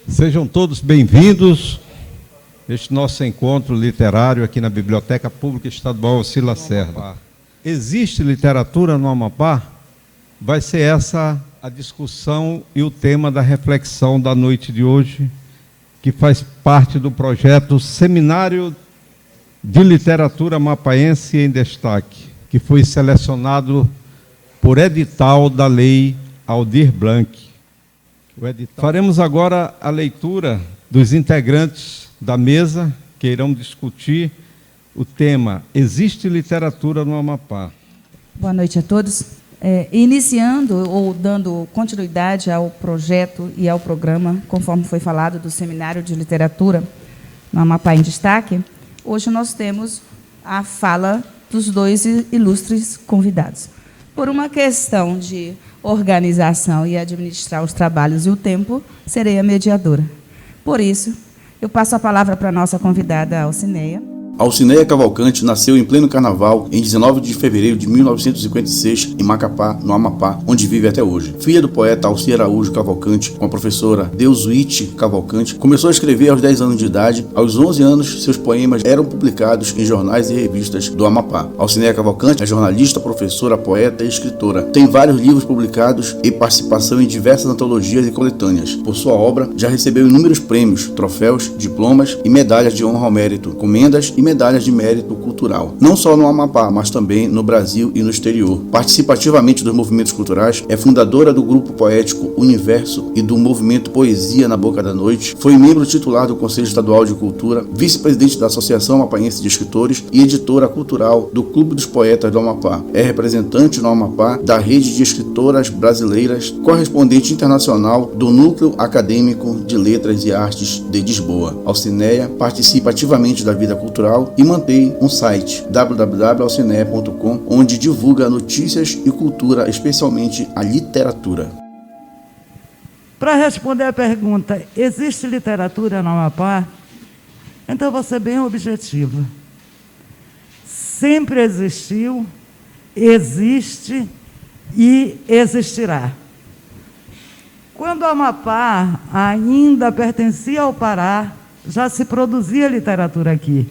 Sejam todos bem-vindos a este nosso encontro literário aqui na Biblioteca Pública Estadual Alcir Lacerda. Existe literatura no Amapá? Vai ser essa a discussão e o tema da reflexão da noite de hoje, que faz parte do projeto Seminário de Literatura Amapaense em Destaque, que foi selecionado por edital da Lei Aldir Blanc. Faremos agora a leitura dos integrantes da mesa que irão discutir o tema Existe literatura no Amapá. Boa noite a todos. Iniciando ou dando continuidade ao projeto e ao programa, conforme foi falado, do Seminário de Literatura no Amapá em Destaque, hoje nós temos a fala dos dois ilustres convidados. Por uma questão de organização e administrar os trabalhos e o tempo, serei a mediadora. Por isso, eu passo a palavra para a nossa convidada, Alcineia. Alcineia Cavalcante nasceu em pleno carnaval em 19 de fevereiro de 1956 em Macapá, no Amapá, onde vive até hoje. Filha do poeta Alci Araújo Cavalcante, com a professora Deusuíte Cavalcante, começou a escrever aos 10 anos de idade. Aos 11 anos, seus poemas eram publicados em jornais e revistas do Amapá. Alcineia Cavalcante é jornalista, professora, poeta e escritora. Tem vários livros publicados e participação em diversas antologias e coletâneas. Por sua obra, já recebeu inúmeros prêmios, troféus, diplomas e medalhas de honra ao mérito, comendas e medalhas de mérito cultural, não só no Amapá, mas também no Brasil e no exterior. Participa ativamente dos movimentos culturais, é fundadora do grupo poético Universo e do movimento Poesia na Boca da Noite, foi membro titular do Conselho Estadual de Cultura, vice-presidente da Associação Amapaense de Escritores e editora cultural do Clube dos Poetas do Amapá. É representante no Amapá da Rede de Escritoras Brasileiras, correspondente internacional do Núcleo Acadêmico de Letras e Artes de Lisboa. Alcineia participa ativamente da vida cultural e mantém um site www.alcineia.com, onde divulga notícias e cultura, especialmente a literatura. Para responder a pergunta, existe literatura no Amapá? Então vou ser bem objetiva. Sempre existiu, existe e existirá. Quando o Amapá ainda pertencia ao Pará, já se produzia literatura aqui.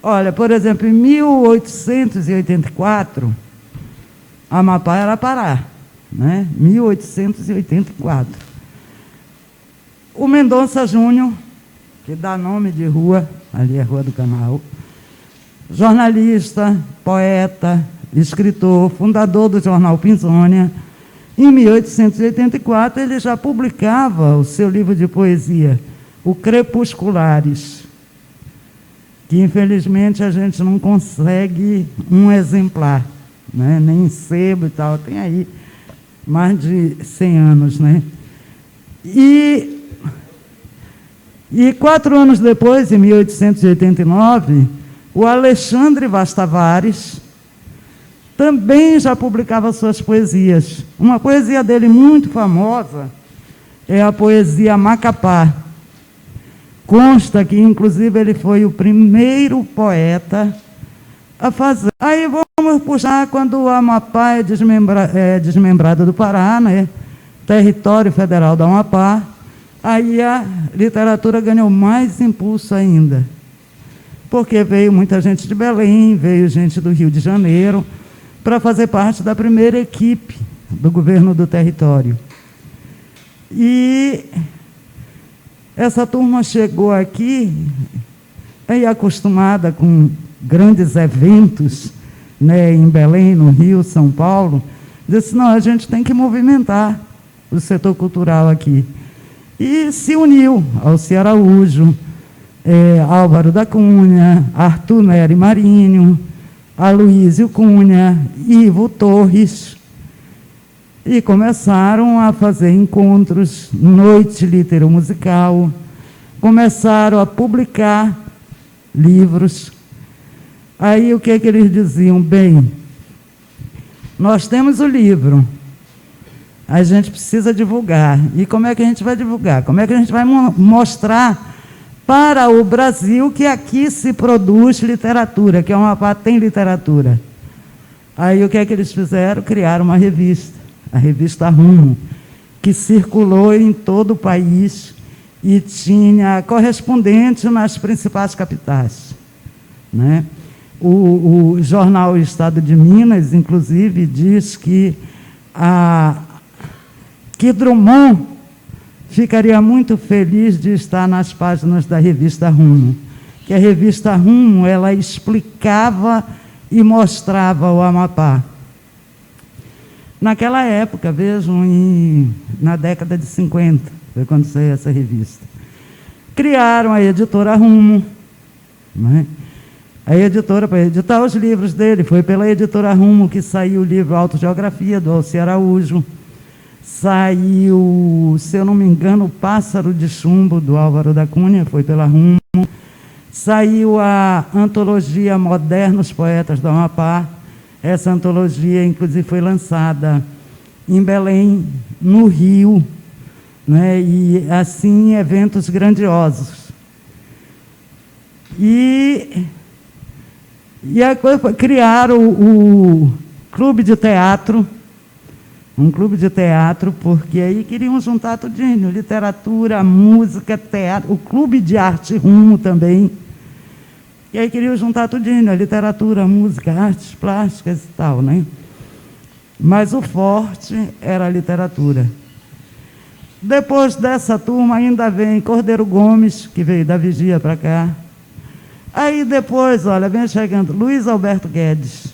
Olha, por exemplo, em 1884, Amapá era Pará, né? 1884. O Mendonça Júnior, que dá nome de rua, ali é a Rua do Canal, jornalista, poeta, escritor, fundador do jornal Pinzônia, em 1884 ele já publicava o seu livro de poesia, o Crepusculares, que infelizmente a gente não consegue um exemplar, né? Nem em sebo e tal, tem aí mais de 100 anos, né? E 4 anos depois, em 1889, o Alexandre Vaz Tavares também já publicava suas poesias. Uma poesia dele muito famosa é a poesia Macapá. Consta que, inclusive, ele foi o primeiro poeta a fazer. Aí vamos puxar quando o Amapá é desmembrado do Pará, né? Território federal do Amapá. Aí a literatura ganhou mais impulso ainda, porque veio muita gente de Belém, veio gente do Rio de Janeiro, para fazer parte da primeira equipe do governo do território. E essa turma chegou aqui, aí acostumada com grandes eventos, né, em Belém, no Rio, São Paulo, disse, não, a gente tem que movimentar o setor cultural aqui. E se uniu Alci Araújo, Álvaro da Cunha, Arthur Nery Marinho, Aloísio Cunha, Ivo Torres, e começaram a fazer encontros, noite litero-musical, começaram a publicar livros. Aí o que é que eles diziam? Bem, nós temos o livro, a gente precisa divulgar. E como é que a gente vai divulgar? Como é que a gente vai mostrar para o Brasil que aqui se produz literatura, que o Amapá tem literatura? Aí o que é que eles fizeram? Criaram uma revista, a revista Rumo, que circulou em todo o país e tinha correspondente nas principais capitais, né? O jornal Estado de Minas, inclusive, diz que Drummond ficaria muito feliz de estar nas páginas da revista Rumo, que a revista Rumo, ela explicava e mostrava o Amapá. Naquela época, vejam, na década de 50, foi quando saiu essa revista. Criaram a editora Rumo, né? A editora, para editar os livros dele, foi pela editora Rumo que saiu o livro Autogeografia, do Alci Araújo. Saiu, se eu não me engano, O Pássaro de Chumbo, do Álvaro da Cunha, foi pela Rumo. Saiu a antologia Modernos Poetas do Amapá. Essa antologia, inclusive, foi lançada em Belém, no Rio, né? E, assim, eventos grandiosos. E a coisa foi criar o clube de teatro, um clube de teatro, porque aí queriam juntar tudinho, literatura, música, teatro, o clube de arte Rumo também, e aí queriam juntar tudinho, a literatura, música, artes plásticas e tal, né? Mas o forte era a literatura. Depois dessa turma ainda vem Cordeiro Gomes, que veio da Vigia para cá. Aí depois, olha, vem chegando Luiz Alberto Guedes,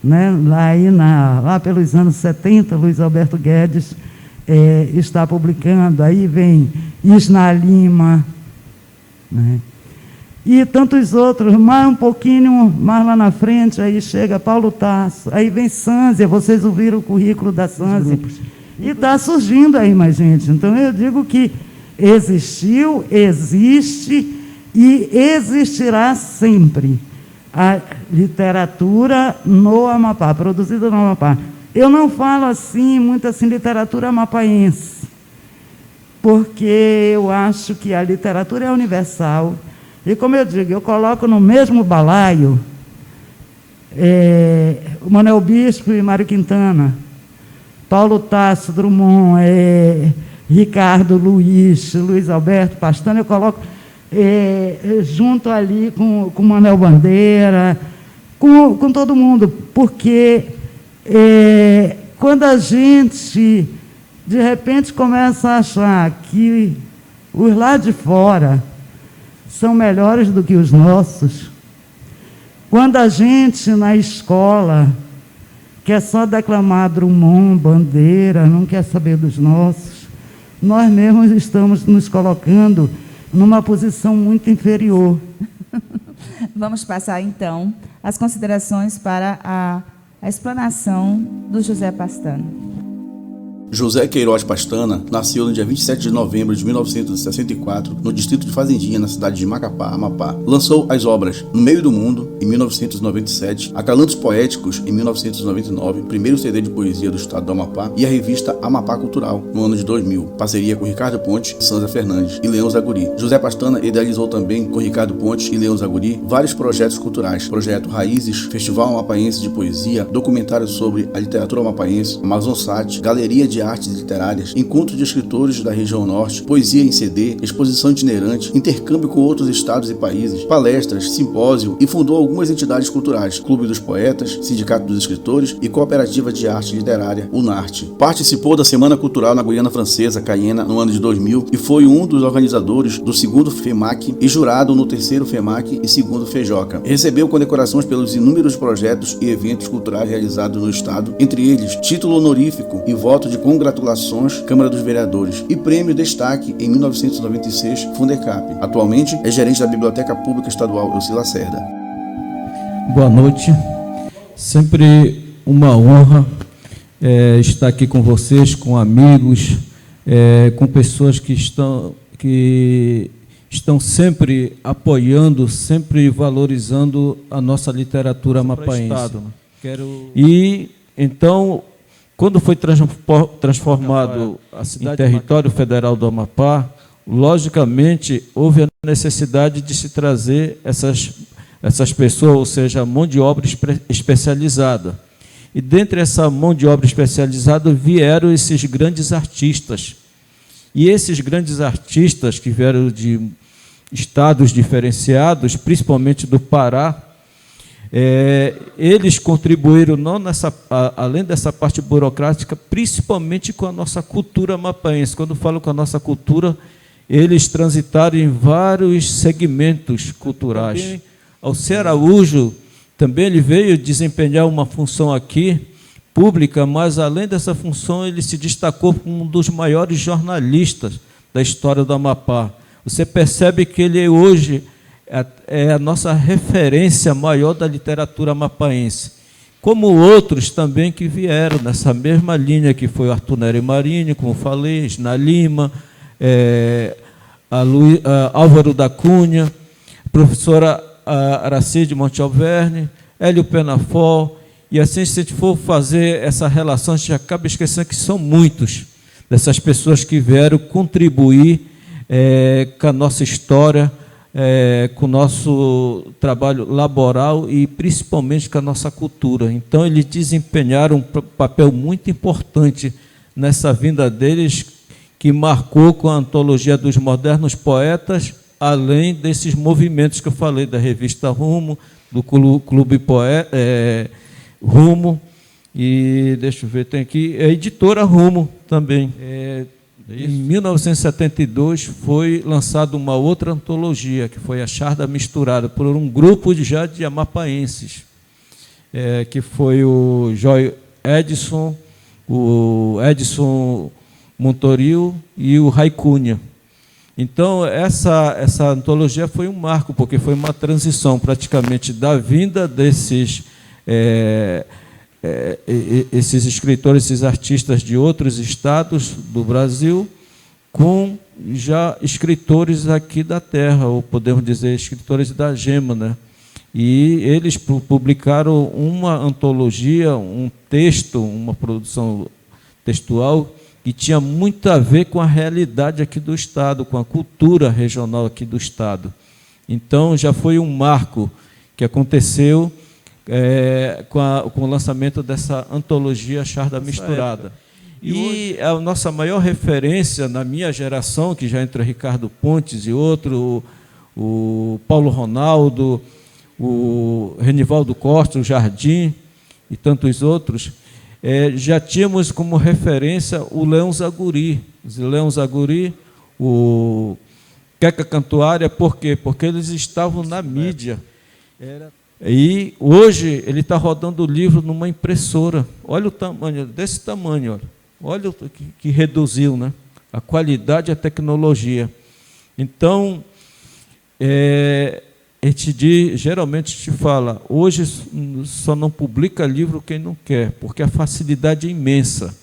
né? Lá pelos anos 70, Luiz Alberto Guedes está publicando, aí vem Isna Lima, né? E tantos outros, mais um pouquinho mais lá na frente, aí chega Paulo Tasso, aí vem Sânzia, vocês ouviram o currículo da Sânzia, e está surgindo aí mais gente. Então eu digo que existiu, existe e existirá sempre a literatura no Amapá, produzida no Amapá. Eu não falo assim, muito assim, literatura amapaense, porque eu acho que a literatura é universal. E, como eu digo, eu coloco no mesmo balaio o Manuel Bispo e Mário Quintana, Paulo Tasso, Drummond, Ricardo Luiz, Luiz Alberto Pastana, eu coloco junto ali com Manuel Bandeira, com todo mundo, porque quando a gente, de repente, começa a achar que os lá de fora são melhores do que os nossos, quando a gente, na escola, quer só declamar Drummond, Bandeira, não quer saber dos nossos, nós mesmos estamos nos colocando numa posição muito inferior. Vamos passar, então, as considerações para a explanação do José Pastana. José Queiroz Pastana nasceu no dia 27 de novembro de 1964, no distrito de Fazendinha, na cidade de Macapá, Amapá. Lançou as obras No Meio do Mundo, em 1997, Acalantos Poéticos, em 1999, primeiro CD de poesia do estado do Amapá, e a revista Amapá Cultural, no ano de 2000, parceria com Ricardo Ponte, Sandra Fernandes e Leão Zaguri. José Pastana idealizou também, com Ricardo Ponte e Leão Zaguri, vários projetos culturais: Projeto Raízes, Festival Amapaense de Poesia, documentário sobre a literatura amapaense, Amazonsat, Galeria de Artes Literárias, Encontro de Escritores da Região Norte, Poesia em CD, Exposição Itinerante, intercâmbio com outros estados e países, palestras, simpósio, e fundou algumas entidades culturais: Clube dos Poetas, Sindicato dos Escritores e Cooperativa de Arte Literária, UNARTE. Participou da Semana Cultural na Guiana Francesa, Cayena, no ano de 2000, e foi um dos organizadores do 2º FEMAC e jurado no 3º FEMAC e 2º FEJOCA. Recebeu condecorações pelos inúmeros projetos e eventos culturais realizados no estado, entre eles título honorífico e voto de congratulações Câmara dos Vereadores e prêmio Destaque em 1996 Fundecap. Atualmente é gerente da Biblioteca Pública Estadual Alci Lacerda. Boa noite, sempre uma honra estar aqui com vocês, com amigos, com pessoas que estão sempre apoiando, sempre valorizando a nossa literatura amapaense. E então, quando foi transformado a cidade em território federal do Amapá, logicamente houve a necessidade de se trazer essas pessoas, ou seja, mão de obra especializada. E dentre essa mão de obra especializada vieram esses grandes artistas E esses grandes artistas que vieram de estados diferenciados, principalmente do Pará, eles contribuíram, não além dessa parte burocrática, principalmente com a nossa cultura mapaense. Quando falo com a nossa cultura, eles transitaram em vários segmentos culturais. Também, Alcir Araújo, também ele veio desempenhar uma função aqui, pública, mas, além dessa função, ele se destacou como um dos maiores jornalistas da história do Amapá. Você percebe que ele hoje é a nossa referência maior da literatura amapaense, como outros também que vieram nessa mesma linha, que foi Arthur Nery Marini, como falei, Isna Lima, Álvaro da Cunha, professora Aracide Monte Alverne, Hélio Penafol, e assim, se a gente for fazer essa relação, a gente acaba esquecendo que são muitos dessas pessoas que vieram contribuir com a nossa história, com o nosso trabalho laboral e principalmente com a nossa cultura. Então, eles desempenharam um papel muito importante nessa vinda deles, que marcou com a antologia dos modernos poetas, além desses movimentos que eu falei, da revista Rumo, do Clube Rumo, e deixa eu ver, tem aqui a editora Rumo também. Em 1972 foi lançada uma outra antologia, que foi a Charda Misturada, por um grupo de amapaenses, que foi o Joy Edson, o Edson Montoril e o Raicunha. Então, essa antologia foi um marco, porque foi uma transição praticamente da vinda desses esses escritores, esses artistas de outros estados do Brasil, com já escritores aqui da terra, ou podemos dizer, escritores da gema, né? E eles publicaram uma antologia, um texto, uma produção textual, que tinha muito a ver com a realidade aqui do estado, com a cultura regional aqui do estado. Então, já foi um marco que aconteceu com o lançamento dessa antologia Charda Misturada. E a nossa maior referência na minha geração, que já entra Ricardo Pontes e outro, o Paulo Ronaldo, o Renivaldo Costa, o Jardim e tantos outros, já tínhamos como referência o Leão Zaguri. O Leão Zaguri, o Queca Cantuária, por quê? Porque eles estavam na mídia. E hoje ele está rodando o livro numa impressora. Olha o tamanho, desse tamanho, olha o que reduziu, né? A qualidade e a tecnologia. Então, geralmente te fala, hoje só não publica livro quem não quer, porque a facilidade é imensa.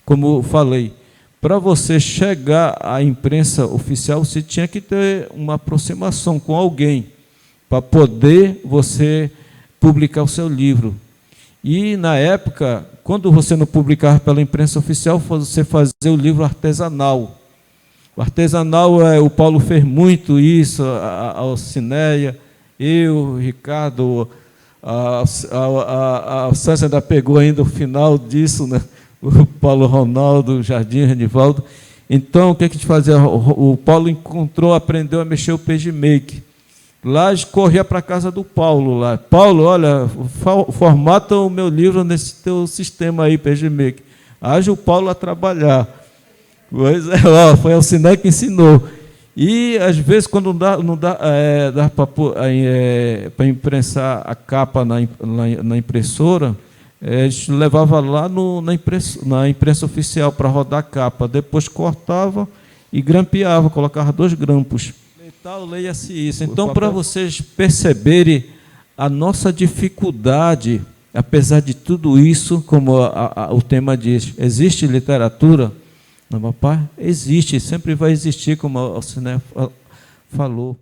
Como eu falei, para você chegar à imprensa oficial, você tinha que ter uma aproximação com alguém, para poder você publicar o seu livro. E, na época, quando você não publicava pela imprensa oficial, você fazia o livro artesanal. O artesanal, o Paulo fez muito isso, a Alcineia, eu, o Ricardo, a Sância ainda pegou ainda o final disso, né? O Paulo Ronaldo, o Jardim, Renivaldo. Então, o que a gente fazia? O Paulo aprendeu a mexer o PageMaker. Lá corria para a casa do Paulo. Lá. Paulo, olha, formata o meu livro nesse teu sistema aí, PageMaker. Haja o Paulo a trabalhar. Pois foi o Alciné que ensinou. E, às vezes, quando não dá para imprensar a capa na impressora, a gente levava lá na imprensa oficial para rodar a capa. Depois cortava e grampeava, colocava 2 grampos. Leia-se isso. Então, para vocês perceberem a nossa dificuldade, apesar de tudo isso, como o tema diz, existe literatura no Amapá? Existe, sempre vai existir, como o Alciné falou.